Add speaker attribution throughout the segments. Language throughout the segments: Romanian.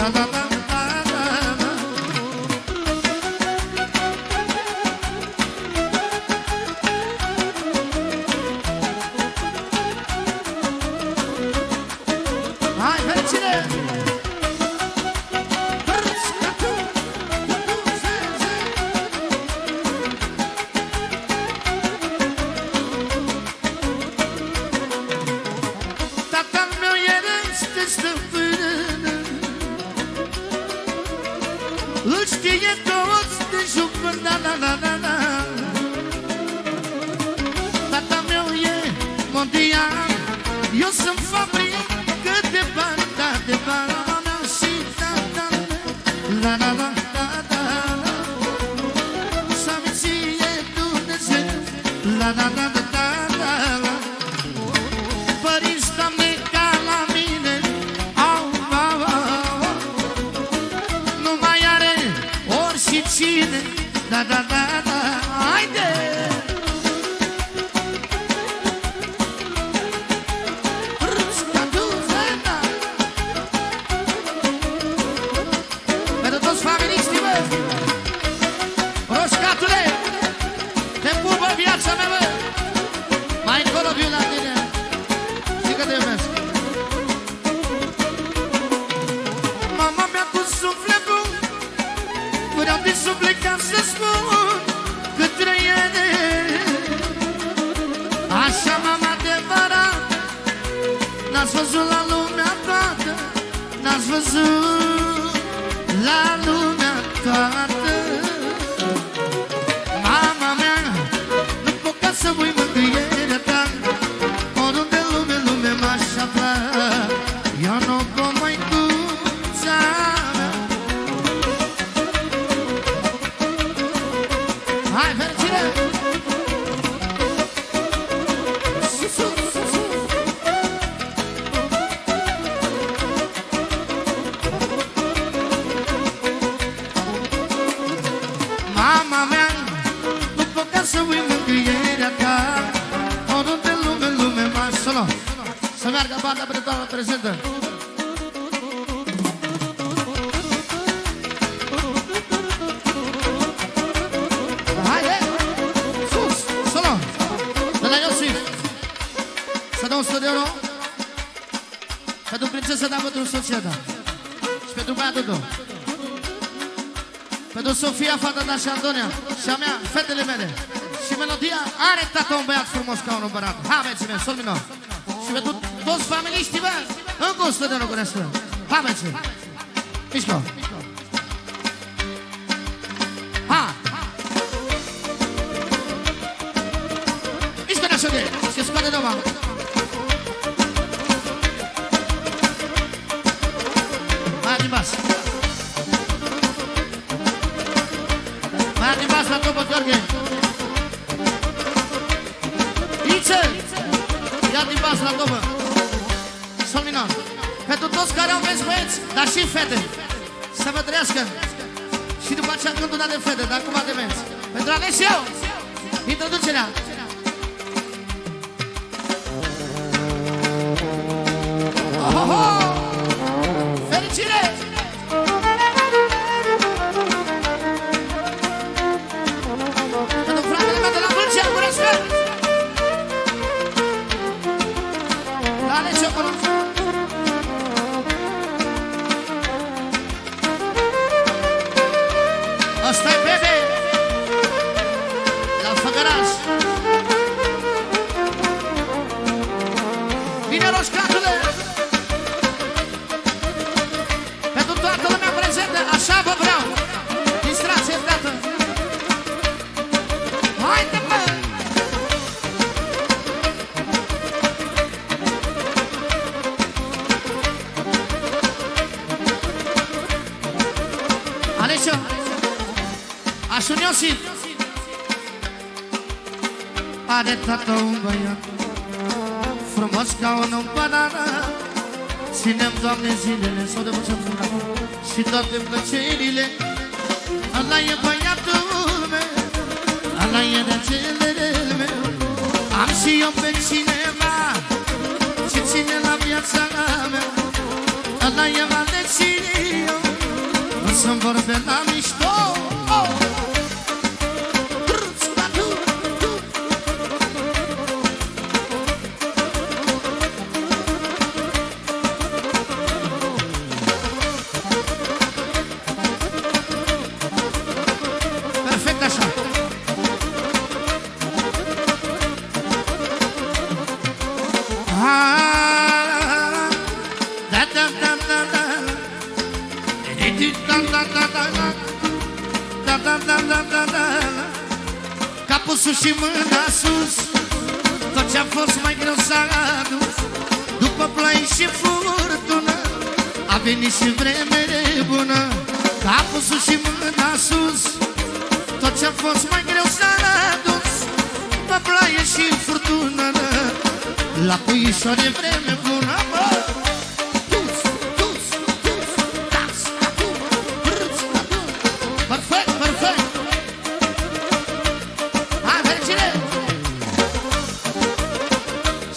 Speaker 1: da, da, da, da, da. Hai, fericire! Tatăl meu este stăpână, îl știe toți de jupă, da, da, da, da, da. Tatăl meu e mondial, eu sunt fabrică de bani, da, de bani. Și da, da, da, da, da, da, da, da. Să-mi ție Dumnezeu, la, da, da, da, da, da, da. Părinți, Doamne, ca la mine, au, au, au. Nu mai are ori și cine, da, da, da, da, haide! Pentru toți familiștii, bă! Roșcatule, te pupă viața mea, bă! Mai încolo viu la tine, știi că te iubesc. Mama mea cu suflet bun, vreau din suflet ca să spun că trăiene. Așa, mama, adevărat, n-ați văzut la lumea toată, n-ați văzut la lumea toată. Mama mea, nu pot ca să voi mângâierea ta, oriunde lume m-aș afla, eu nu pot mai duța mea. Hai, fericire! Sus, sus, sus, sus. Mama mea, nu pot ca să uit mângâierea ta, oriunde lume m-aș solo. Să meargă banda pe toată prezentă. Haide! Sus! Solo! De la Iosif! Să dăm 100 de euro pentru prințesa ta, pentru soția ta și pentru băiatul tău, pentru Sofia, fata ta și Antonia și a mea, fetele mele. Și melodia are tată un băiat frumos ca un împărat. Ha, băieții mei, sol minor. Și pentru toți familiștii, bă, încă 100 de euro cu restul. Ha, băieții! Mișco! Ha! Mișco de așa de, și scoate de mama. Mai din bas. Mai din bas la topă, Gheorghe. Iță! Ia din bas la topă. Sol minor. Pentru toți care au vezi băieți, dar și fete, să vă trăiască. Și după aceea când una de fete, dar acum de menți. Pentru Alesiu, introducerea. Ohoho! Fericire! Pentru fratele meu de la Vâlcea, cu respect! La Alesiu, cunosc! Asta-i bebe la Făgăraș. Vine roșcatule pentru toată lumea prezentă. Așa vă vreau. Distracție, tată. Haide, mă! Alesio, Așun Iosif are tată un băiat frumos ca un împărat. Ținem, Doamne, zilele sau de măsă frumos și toate plăcerile. Ala e băiatul meu, ala e rețelele meu. Am și eu pe cineva ce ține la viața mea. Ala e Alexio, să-mi vorbe la mișto. Perfect așa. Capul sus și mâna sus, tot ce-a fost mai greu s-a adus. După ploi și furtună a venit și vreme bună. Capul sus și mâna sus, tot ce-a fost mai greu s-a adus. După ploaie și furtună, la puișoare vreme bună. Perfect, perfect. Hai, fericire!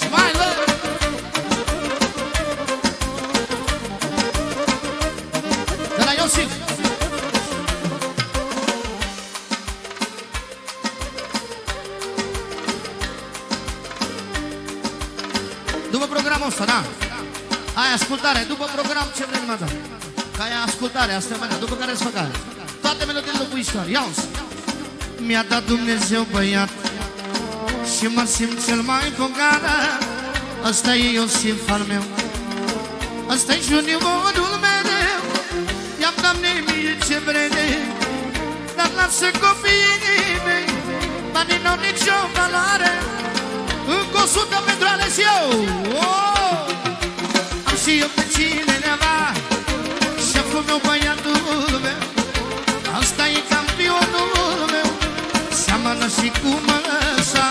Speaker 1: Smile! De la Iosif. După programul ăsta, da? Ai ascultare, după program ce vrem mai da? Că ai ascultare, asta e mână, după care îți făcare. Toate melodiile lui Puișoare, ia-o-ți! Mi-a dat Dumnezeu băiat și mă simt cel mai bogat. Ăsta e Iosif al meu, ăsta-i juniorul mereu. I-am dat mie ce vrede, dar lasă copiii mei. Banii n-au nicio valoare, încă 100 pentru ales eu. Am și eu pe cineva, șeful meu, băiatul meu. Asta e campionul meu, seamănă și cu măsa.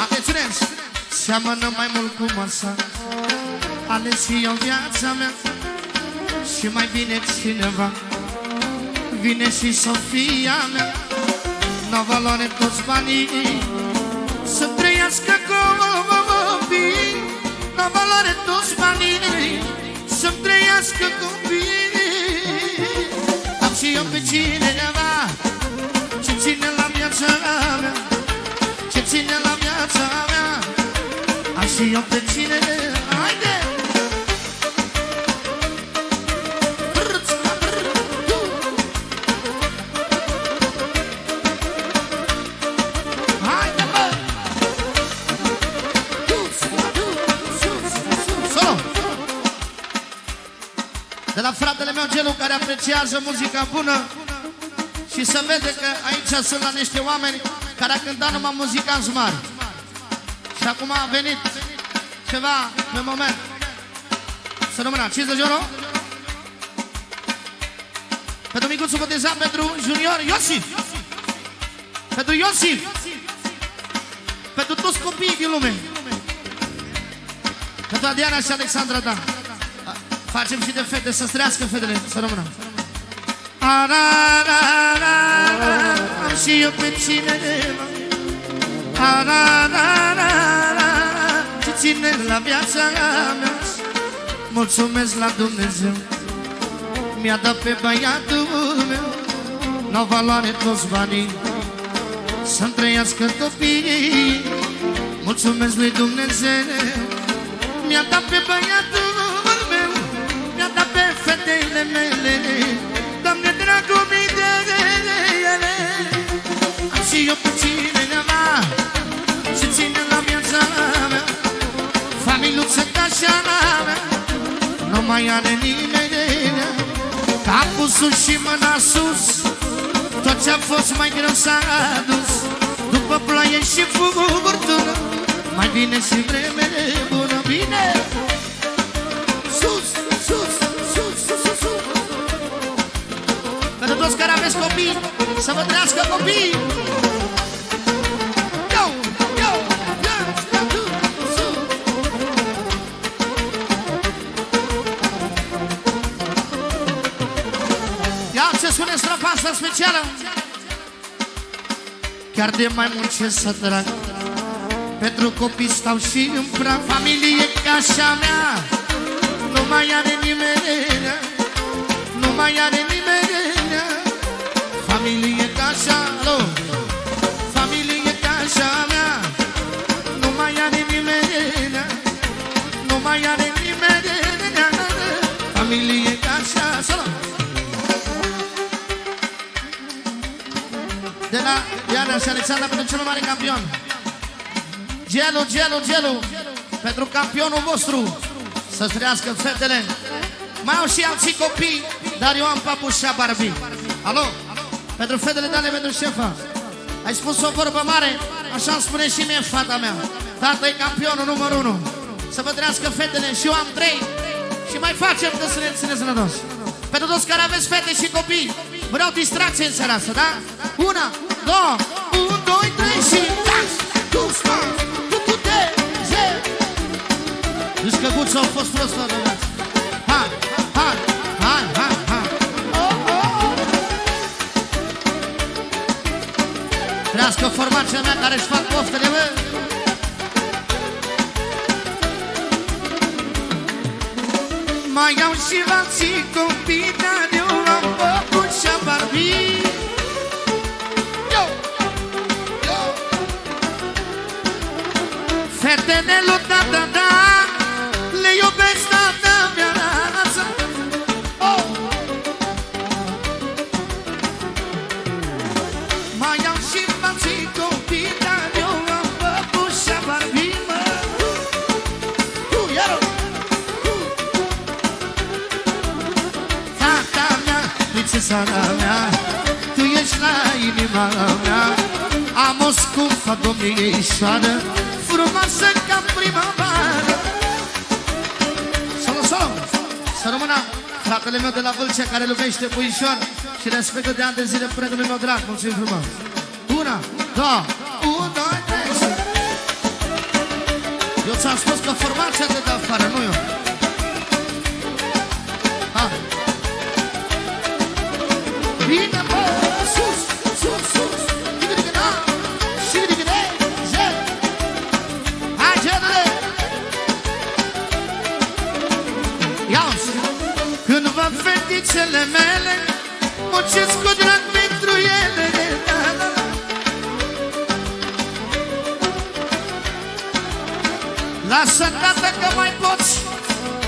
Speaker 1: Atenționeți, seamănă mai mult cu măsa. Ales și eu viața mea și mai bine cineva. Vine și Sofia mea, n-au valoare toți banii, să trăiască copii. N-au valoare toți banii, să trăiască copii. Am și eu pe cineva ce ține la viața mea, ce ține la viața mea. Am și eu pe cineva. Haide! De la fratele meu Gelu, care apreciază muzica bună și se vede că aici sunt la niște oameni care a cântat numai muzicanți mari. Și acum a venit ceva pe moment. Să rămână 50 de euro pentru micuțul botezat, pentru junior Iosif, pentru Iosif, pentru toți copiii din lume, pentru Adriana și Alexandra ta. Facem și de fete, să strească fetele, să rămână. Am și eu pe cineva, ce ține la viața mea. Mulțumesc la Dumnezeu, mi-a dat pe băiatul meu. N-au valoare toți banii, să-mi trăiască copiii. Mulțumesc lui Dumnezeu, mi-a dat pe băiatul meu, mi-a dat pe fetele mele. Doamne, dragul mii de ele. Am și eu pe cineva ce ține la viața mea, familiuță ca așa mea. Nu mai are nimeni, capul sus și mâna sus, tot ce-a fost mai greu s-a adus. După ploaie și furtună, mai bine și vreme bună. Bine! Sus, sus, sus, sus, sus, sus. Pentru toți care aveți copii, să vă trăiască copii. Ce spune strofa asta specială? Chiar de mai mult ce să trag, pentru copii stau și în prag. Familie ca așa mea, nu mai are nimeni, nu mai are nimeni. mai are nimeni. Familie ca așa. Solo. De la Diana și Alexandra pentru cel mai mare campion. Gelu pentru campionul vostru. Să-ți trăiască fetele. Mai au și alții copii, dar eu am papușa Barbie. Alo? Pentru fetele tale, pentru șefa. Ai spus o vorbă mare, așa îmi spune și mie fata mea. Tata e campionul numărul 1. Să vă trăiască fetele și eu am 3. Și mai facem că să ne țineți sănătos. Pentru toți care aveți fete și copii, vreau distracție în seara asta, da? 1, 2, 1, 2, 3 și tax! Zici că Guțu au fost prost toată viața. Hai! Trească formația mea care își fac poftele, bă! Mai au și alții copii, dar eu am papușa Barbie. Fetele lui da, le iubesc toată viața. Mai am și alții copii, dar eu am papușa Barbie, mă. Fata mea, prințesara mea, tu ești la inima mea. Am o scumpă domnișoară, frumoasă ca primăvară. Solo, să rămână fratele meu de la Vâlcea, care iubește puișor și respectă de ani de zile prietenul meu drag. Mulțumim frumos. 1, 2, 1, 2, 3. Eu ți-am spus că formația te dă afară, nu eu. Bine, bă, sus. Când văd fetițele mele, muncesc cu drag pentru ele. Lasă, tată, că mai poți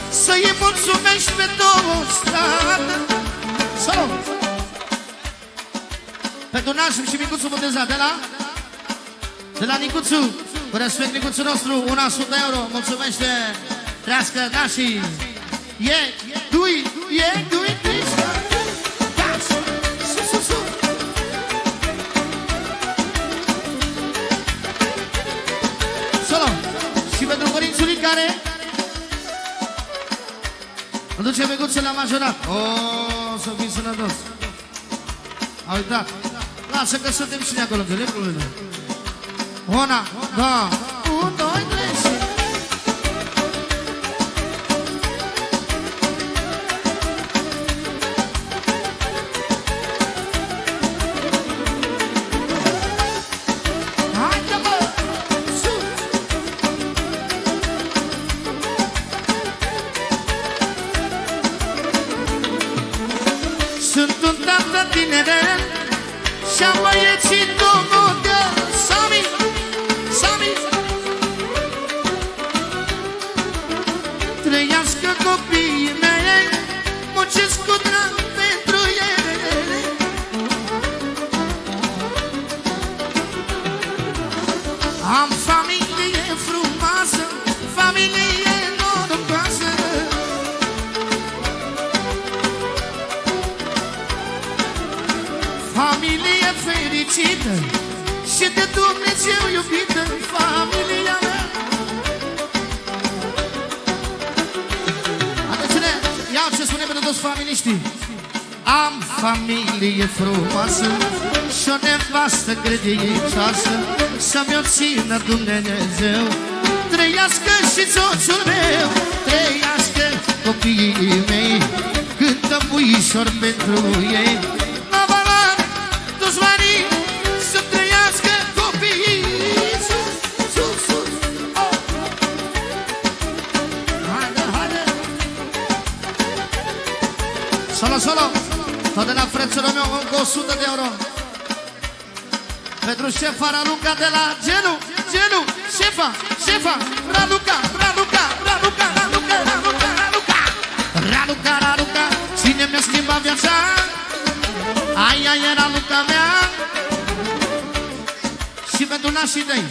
Speaker 1: să-i mulțumești pe toți, tată. Sau pentru nașul și micuțul botezat de la Nicuțu, cu respect Nicuțul nostru, 100 euro, mulțumește, trească nașii. Dui, Krishna. Solo. Și pentru părințului care îl duce micuțul la majorat. O, să fii sănătos. A uitat. Lasă că suntem și de acolo, că le probleme. 1, 2, 3. Sunt un tată tineret și-am băiețit omul de Sami. Trăiască copiii mei, muncesc cu drag pentru ele. Am familie frumoasă, familie norocoasă. Familie fericită și de Dumnezeu iubită, familia mea. Atențiune, iau ce spune pentru toți familiștii. Am familie frumoasă și o nevastă credincioasă, să-mi o țină Dumnezeu. Trăiască și soțul meu, trăiască copiii mei, cântă puișor pentru ei. Să trăiască copiii. Sus. Haide. Solo. Tot de la frățelul meu, încă 100 de euro. Pentru șefa Raluca de la Gelu. Șefa, Raluca. viața, aia era lupta mea. Și pentru nașii tăi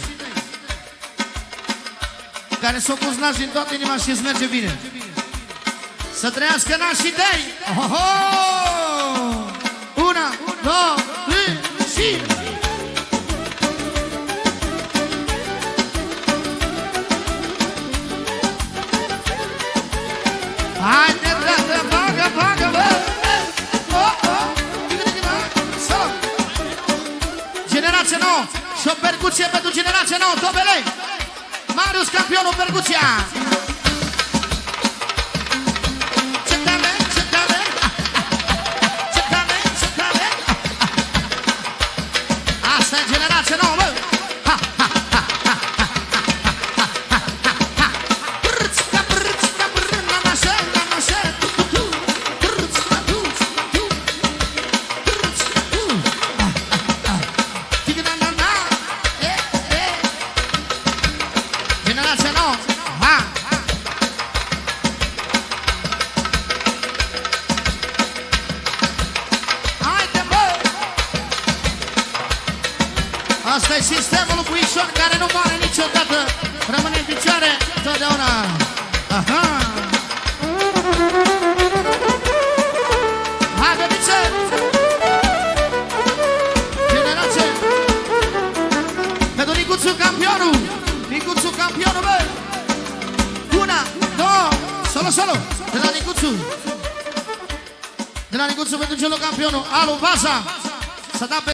Speaker 1: care s-au pus nași din toată inima și îți merge bine. Să trăiască nașii tăi. Oho! Una, două, trei și... Haide, dragă, bagă, bagă, bă! Generația nouă și o percuție pentru generația nouă, tobele! Marius, campionul, percuția! Ce talent, ce talent! Ce talent, ce talent! Asta e generația nouă, bă! Generația nouă! Ha! Haide, bă! Asta e sistemul lui Puișor care nu moare niciodată. Rămâne în picioare totdeauna. Aha! Haide, bice! Generație! Pentru Nicuțu, campionul! Nicuțu, campionul, bă! Una, două, solo, solo! De la Nicuțu! De la Nicuțu pentru celul campionul, Alu Vaza! S-a dat pe